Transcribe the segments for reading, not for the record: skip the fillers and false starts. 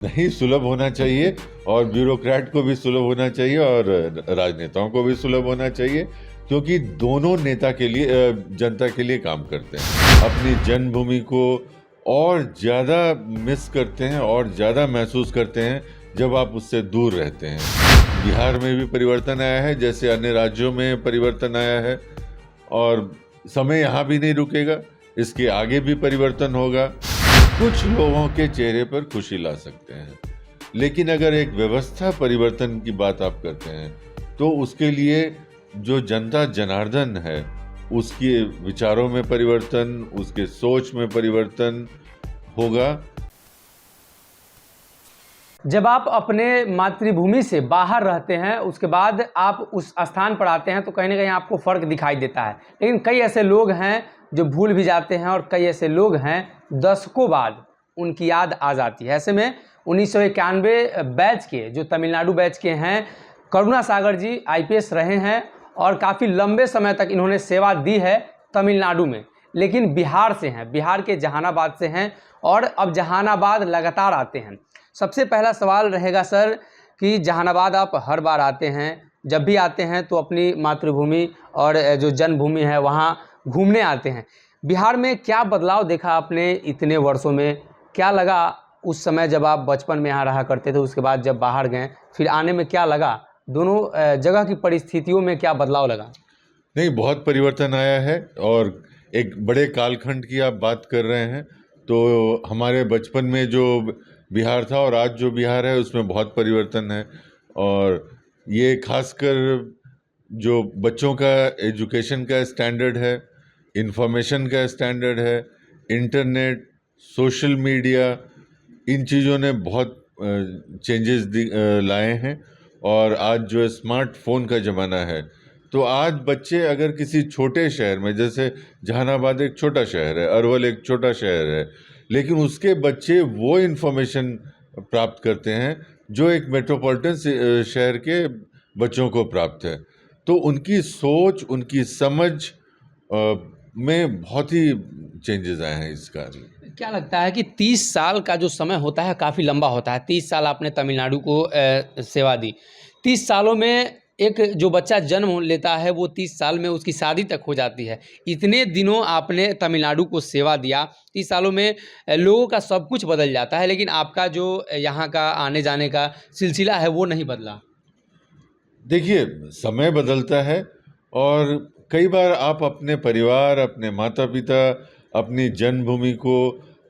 नहीं, सुलभ होना चाहिए और ब्यूरोक्रेट को भी सुलभ होना चाहिए और राजनेताओं को भी सुलभ होना चाहिए, क्योंकि दोनों नेता के लिए जनता के लिए काम करते हैं। अपनी जन्मभूमि को और ज़्यादा मिस करते हैं और ज़्यादा महसूस करते हैं जब आप उससे दूर रहते हैं। बिहार में भी परिवर्तन आया है, जैसे अन्य राज्यों में परिवर्तन आया है, और समय यहाँ भी नहीं रुकेगा, इसके आगे भी परिवर्तन होगा। कुछ लोगों के चेहरे पर खुशी ला सकते हैं, लेकिन अगर एक व्यवस्था परिवर्तन की बात आप करते हैं तो उसके लिए जो जनता जनार्दन है उसके विचारों में परिवर्तन, उसके सोच में परिवर्तन होगा। जब आप अपने मातृभूमि से बाहर रहते हैं उसके बाद आप उस स्थान पर आते हैं तो कहीं ना कहीं आपको फ़र्क दिखाई देता है, लेकिन कई ऐसे लोग हैं जो भूल भी जाते हैं और कई ऐसे लोग हैं दशकों बाद उनकी याद आ जाती है। ऐसे में 1991 बैच के जो तमिलनाडु बैच के हैं करुणा सागर जी आईपीएस रहे हैं और काफ़ी लंबे समय तक इन्होंने सेवा दी है तमिलनाडु में, लेकिन बिहार से हैं, बिहार के जहानाबाद से हैं और अब जहानाबाद लगातार आते हैं। सबसे पहला सवाल रहेगा सर कि जहानाबाद आप हर बार आते हैं, जब भी आते हैं तो अपनी मातृभूमि और जो जन्मभूमि है वहाँ घूमने आते हैं। बिहार में क्या बदलाव देखा आपने इतने वर्षों में? क्या लगा उस समय जब आप बचपन में यहाँ रहा करते थे, उसके बाद जब बाहर गए फिर आने में क्या लगा? दोनों जगह की परिस्थितियों में क्या बदलाव लगा? नहीं, बहुत परिवर्तन आया है और एक बड़े कालखंड की आप बात कर रहे हैं, तो हमारे बचपन में जो बिहार था और आज जो बिहार है उसमें बहुत परिवर्तन है। और ये खासकर जो बच्चों का एजुकेशन का स्टैंडर्ड है, इंफॉर्मेशन का स्टैंडर्ड है, इंटरनेट, सोशल मीडिया, इन चीज़ों ने बहुत चेंजेस लाए हैं। और आज जो स्मार्टफोन का ज़माना है, तो आज बच्चे अगर किसी छोटे शहर में, जैसे जहानाबाद एक छोटा शहर है, अरवल एक छोटा शहर है, लेकिन उसके बच्चे वो इन्फॉर्मेशन प्राप्त करते हैं जो एक मेट्रोपॉलिटन शहर के बच्चों को प्राप्त है। तो उनकी सोच, उनकी समझ में बहुत ही चेंजेस आए हैं इस कार्य। क्या लगता है कि 30 साल का जो समय होता है काफ़ी लंबा होता है। 30 साल आपने तमिलनाडु को सेवा दी। 30 सालों में एक जो बच्चा जन्म लेता है वो 30 साल में उसकी शादी तक हो जाती है। इतने दिनों आपने तमिलनाडु को सेवा दिया, 30 सालों में लोगों का सब कुछ बदल जाता है, लेकिन आपका जो यहाँ का आने जाने का सिलसिला है वो नहीं बदला। देखिए, समय बदलता है और कई बार आप अपने परिवार, अपने माता पिता, अपनी जन्मभूमि को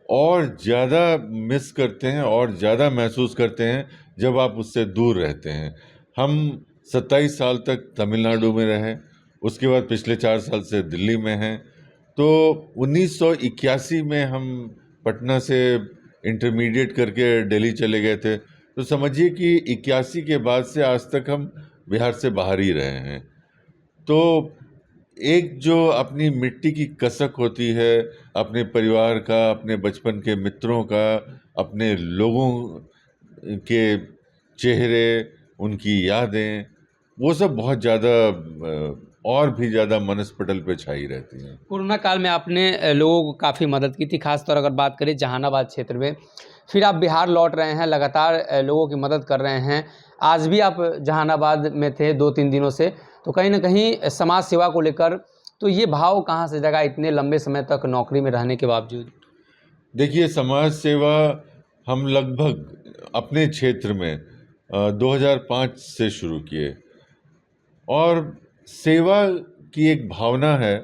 और ज़्यादा मिस करते हैं और ज़्यादा महसूस करते हैं जब आप उससे दूर रहते हैं। हम 27 साल तक तमिलनाडु में रहे, उसके बाद पिछले 4 साल से दिल्ली में हैं। तो 1981 में हम पटना से इंटरमीडिएट करके दिल्ली चले गए थे। तो समझिए कि 81 के बाद से आज तक हम बिहार से बाहर ही रहे हैं। तो एक जो अपनी मिट्टी की कसक होती है, अपने परिवार का, अपने बचपन के मित्रों का, अपने लोगों के चेहरे, उनकी यादें, वो सब बहुत ज़्यादा और भी ज़्यादा मनस्पटल पे छाई रहती हैं। कोरोना काल में आपने लोगों को काफ़ी मदद की थी, खासतौर अगर बात करें जहानाबाद क्षेत्र में। फिर आप बिहार लौट रहे हैं, लगातार लोगों की मदद कर रहे हैं। आज भी आप जहानाबाद में थे 2-3 दिनों से, तो कहीं ना कहीं समाज सेवा को लेकर तो ये भाव कहाँ से जगा इतने लंबे समय तक नौकरी में रहने के बावजूद? देखिए, समाज सेवा हम लगभग अपने क्षेत्र में 2005 से शुरू किए, और सेवा की एक भावना है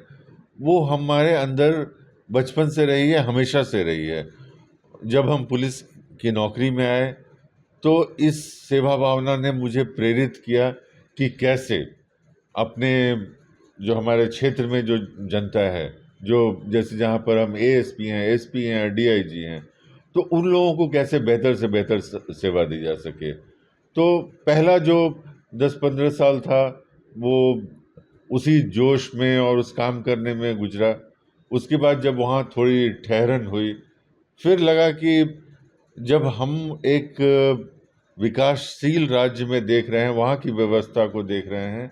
वो हमारे अंदर बचपन से रही है, हमेशा से रही है। जब हम पुलिस की नौकरी में आए तो इस सेवा भावना ने मुझे प्रेरित किया कि कैसे अपने जो हमारे क्षेत्र में जो जनता है, जो जैसे जहाँ पर हम एएसपी हैं, एसपी हैं, डीआईजी हैं, तो उन लोगों को कैसे बेहतर से बेहतर सेवा दी जा सके। तो पहला जो 10-15 साल था वो उसी जोश में और उस काम करने में गुजरा। उसके बाद जब वहाँ थोड़ी ठहरन हुई, फिर लगा कि जब हम एक विकासशील राज्य में देख रहे हैं, वहाँ की व्यवस्था को देख रहे हैं,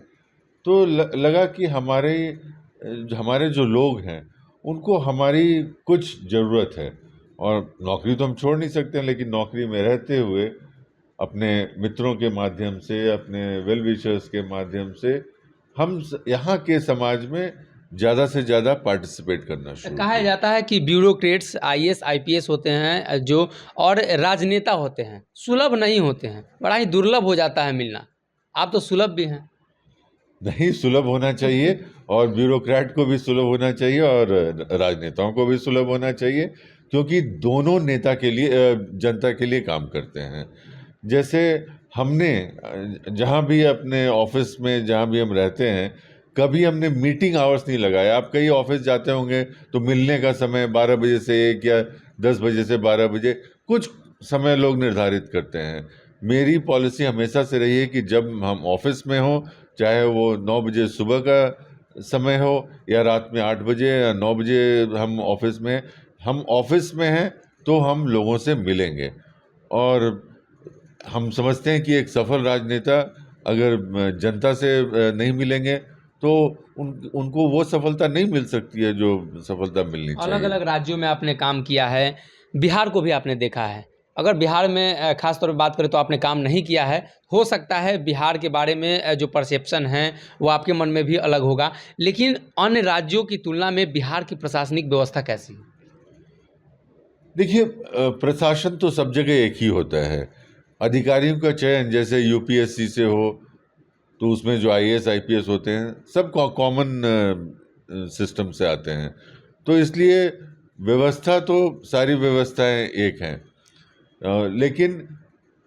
तो लगा कि हमारे जो लोग हैं उनको हमारी कुछ ज़रूरत है। और नौकरी तो हम छोड़ नहीं सकते हैं, लेकिन नौकरी में रहते हुए अपने मित्रों के माध्यम से, अपने वेल विशर्स के माध्यम से हम यहाँ के समाज में ज़्यादा से ज़्यादा पार्टिसिपेट करना शुरू कहा किया। जाता है कि ब्यूरोक्रेट्स आईएएस आईपीएस होते हैं जो, और राजनेता होते हैं, सुलभ नहीं होते हैं, बड़ा ही दुर्लभ हो जाता है मिलना। आप तो सुलभ भी हैं। नहीं, सुलभ होना चाहिए और ब्यूरोक्रेट को भी सुलभ होना चाहिए और राजनेताओं को भी सुलभ होना चाहिए, क्योंकि दोनों नेता के लिए जनता के लिए काम करते हैं। जैसे हमने जहाँ भी अपने ऑफिस में जहाँ भी हम रहते हैं, कभी हमने मीटिंग आवर्स नहीं लगाया। आप कई ऑफिस जाते होंगे तो मिलने का समय 12 बजे से 1 या 10 बजे से 12 बजे कुछ समय लोग निर्धारित करते हैं। मेरी पॉलिसी हमेशा से रही है कि जब हम ऑफिस में हों, चाहे वो 9 बजे सुबह का समय हो या रात में 8 बजे या 9 बजे हम ऑफिस में हैं तो हम लोगों से मिलेंगे। और हम समझते हैं कि एक सफल राजनेता अगर जनता से नहीं मिलेंगे तो उनको वो सफलता नहीं मिल सकती है जो सफलता मिलनी अलग चाहिए। अलग राज्यों में आपने काम किया है, बिहार को भी आपने देखा है। अगर बिहार में खास तौर पे बात करें तो आपने काम नहीं किया है, हो सकता है बिहार के बारे में जो परसेप्शन है वो आपके मन में भी अलग होगा, लेकिन अन्य राज्यों की तुलना में बिहार की प्रशासनिक व्यवस्था कैसी है? देखिए, प्रशासन तो सब जगह एक ही होता है। अधिकारियों का चयन जैसे यूपीएससी से हो तो उसमें जो आईएएस आईपीएस होते हैं सब कॉमन सिस्टम से आते हैं, तो इसलिए व्यवस्था तो सारी व्यवस्थाएं एक हैं। लेकिन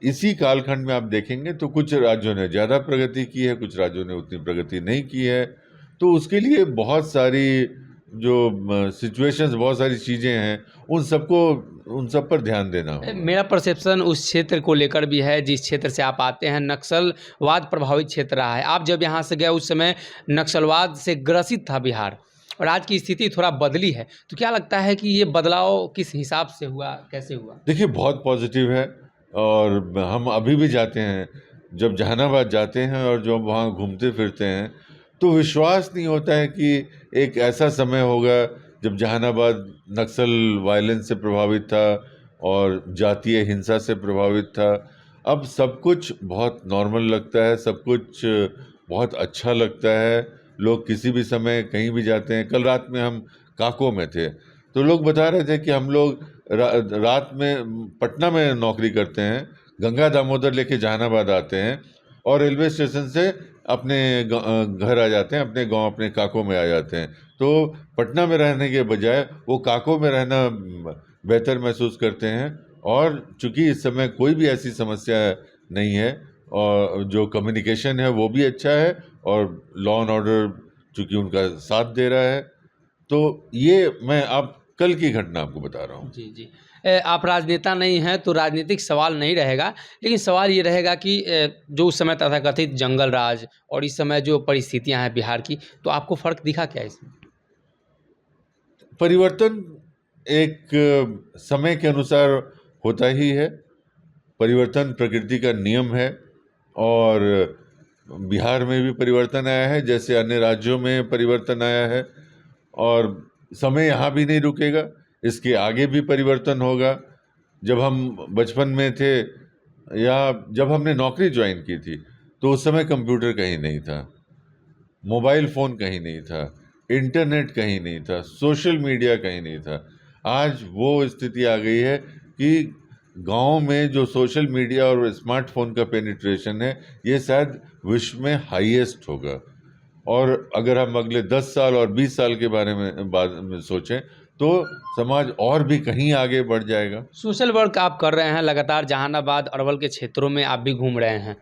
इसी कालखंड में आप देखेंगे तो कुछ राज्यों ने ज़्यादा प्रगति की है, कुछ राज्यों ने उतनी प्रगति नहीं की है। तो उसके लिए बहुत सारी जो सिचुएशंस, बहुत सारी चीज़ें हैं, उन सब पर ध्यान देना होगा। मेरा परसेप्शन उस क्षेत्र को लेकर भी है जिस क्षेत्र से आप आते हैं, नक्सलवाद प्रभावित क्षेत्र रहा है। आप जब यहाँ से गए उस समय नक्सलवाद से ग्रसित था बिहार, और आज की स्थिति थोड़ा बदली है, तो क्या लगता है कि ये बदलाव किस हिसाब से हुआ, कैसे हुआ? देखिए, बहुत पॉजिटिव है। और हम अभी भी जाते हैं, जब जहानाबाद जाते हैं और जब वहाँ घूमते फिरते हैं तो विश्वास नहीं होता है कि एक ऐसा समय होगा जब जहानाबाद नक्सल वायलेंस से प्रभावित था और जातीय हिंसा से प्रभावित था। अब सब कुछ बहुत नॉर्मल लगता है, सब कुछ बहुत अच्छा लगता है। लोग किसी भी समय कहीं भी जाते हैं। कल रात में हम काको में थे तो लोग बता रहे थे कि हम लोग रात में पटना में नौकरी करते हैं, गंगा दामोदर लेके जहानाबाद आते हैं और रेलवे स्टेशन से अपने घर आ जाते हैं, अपने गांव, अपने काको में आ जाते हैं। तो पटना में रहने के बजाय वो काको में रहना बेहतर महसूस करते हैं। और चूंकि इस समय कोई भी ऐसी समस्या नहीं है और जो कम्युनिकेशन है वो भी अच्छा है और लॉ एंड ऑर्डर चूंकि उनका साथ दे रहा है। तो ये मैं अब कल की घटना आपको बता रहा हूँ। जी जी। आप राजनेता नहीं हैं तो राजनीतिक सवाल नहीं रहेगा, लेकिन सवाल ये रहेगा कि जो उस समय तथाकथित जंगल राज और इस समय जो परिस्थितियां हैं बिहार की, तो आपको फ़र्क दिखा क्या इसमें? परिवर्तन एक समय के अनुसार होता ही है। परिवर्तन प्रकृति का नियम है और बिहार में भी परिवर्तन आया है जैसे अन्य राज्यों में परिवर्तन आया है। और समय यहाँ भी नहीं रुकेगा, इसके आगे भी परिवर्तन होगा। जब हम बचपन में थे या जब हमने नौकरी ज्वाइन की थी तो उस समय कंप्यूटर कहीं नहीं था, मोबाइल फ़ोन कहीं नहीं था, इंटरनेट कहीं नहीं था, सोशल मीडिया कहीं नहीं था। आज वो स्थिति आ गई है कि गांव में जो सोशल मीडिया और स्मार्टफोन का पेनिट्रेशन है ये शायद विश्व में हाईएस्ट होगा। और अगर हम अगले 10 साल और 20 साल के बारे में बाद में सोचें तो समाज और भी कहीं आगे बढ़ जाएगा। सोशल वर्क आप कर रहे हैं लगातार, जहानाबाद अरवल के क्षेत्रों में आप भी घूम रहे हैं।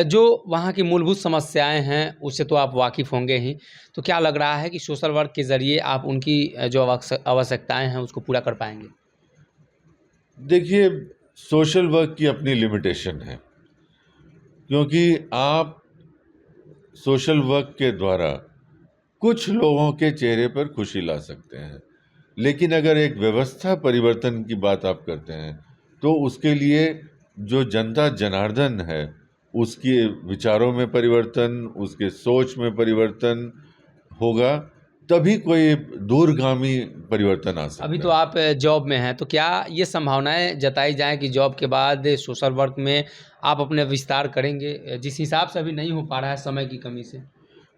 जो वहाँ की मूलभूत समस्याएं हैं उससे तो आप वाकिफ़ होंगे ही, तो क्या लग रहा है कि सोशल वर्क के ज़रिए आप उनकी जो आवश्यकताएं हैं उसको पूरा कर पाएंगे? देखिए, सोशल वर्क की अपनी लिमिटेशन है, क्योंकि आप सोशल वर्क के द्वारा कुछ लोगों के चेहरे पर खुशी ला सकते हैं, लेकिन अगर एक व्यवस्था परिवर्तन की बात आप करते हैं तो उसके लिए जो जनता जनार्दन है उसके विचारों में परिवर्तन, उसके सोच में परिवर्तन होगा, तभी कोई दूरगामी परिवर्तन आ सकता अभी है। तो आप जॉब में हैं, तो क्या ये संभावनाएं जताई जाएं कि जॉब के बाद सोशल वर्क में आप अपने विस्तार करेंगे, जिस हिसाब से अभी नहीं हो पा रहा है समय की कमी से?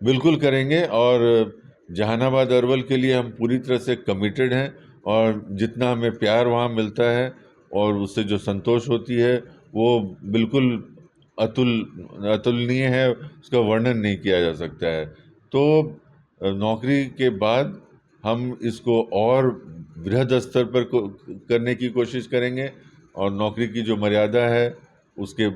बिल्कुल करेंगे, और जहानाबाद अरवल के लिए हम पूरी तरह से कमिटेड हैं, और जितना हमें प्यार वहाँ मिलता है और उससे जो संतोष होती है वो बिल्कुल अतुलनीय है, उसका वर्णन नहीं किया जा सकता है। तो नौकरी के बाद हम इसको और बृहद स्तर पर करने की कोशिश करेंगे, और नौकरी की जो मर्यादा है उसके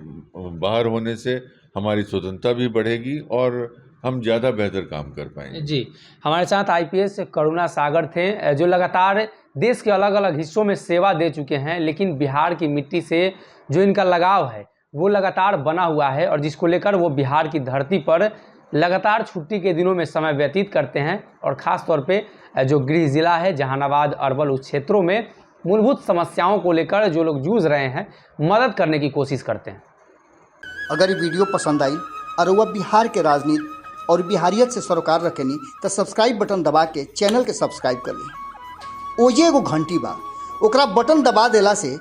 बाहर होने से हमारी स्वतंत्रता भी बढ़ेगी और हम ज़्यादा बेहतर काम कर पाएंगे। जी, हमारे साथ आईपीएस करुणा सागर थे, जो लगातार देश के अलग अलग हिस्सों में सेवा दे चुके हैं, लेकिन बिहार की मिट्टी से जो इनका लगाव है वो लगातार बना हुआ है, और जिसको लेकर वो बिहार की धरती पर लगातार छुट्टी के दिनों में समय व्यतीत करते हैं, और ख़ास तौर पे जो गृह ज़िला है जहानाबाद अरवल, उस क्षेत्रों में मूलभूत समस्याओं को लेकर जो लोग जूझ रहे हैं मदद करने की कोशिश करते हैं। अगर ये वीडियो पसंद आई और वह बिहार के राजनीति और बिहारियत से सरोकार रखेनी तो सब्सक्राइब बटन दबा के चैनल के सब्सक्राइब कर ली। ओजे एगो घंटी बा, ओकरा बटन दबा देला से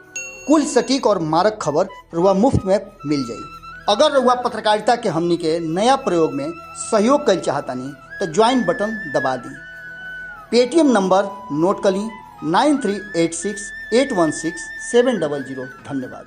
कुल सटीक और मारक खबर रुआ मुफ्त में मिल जाई। अगर रुआ पत्रकारिता के हमनी के नया प्रयोग में सहयोग कर चाहतानी तो ज्वाइन बटन दबा दी। पेटीएम नंबर नोट कर ली 9386816700। धन्यवाद।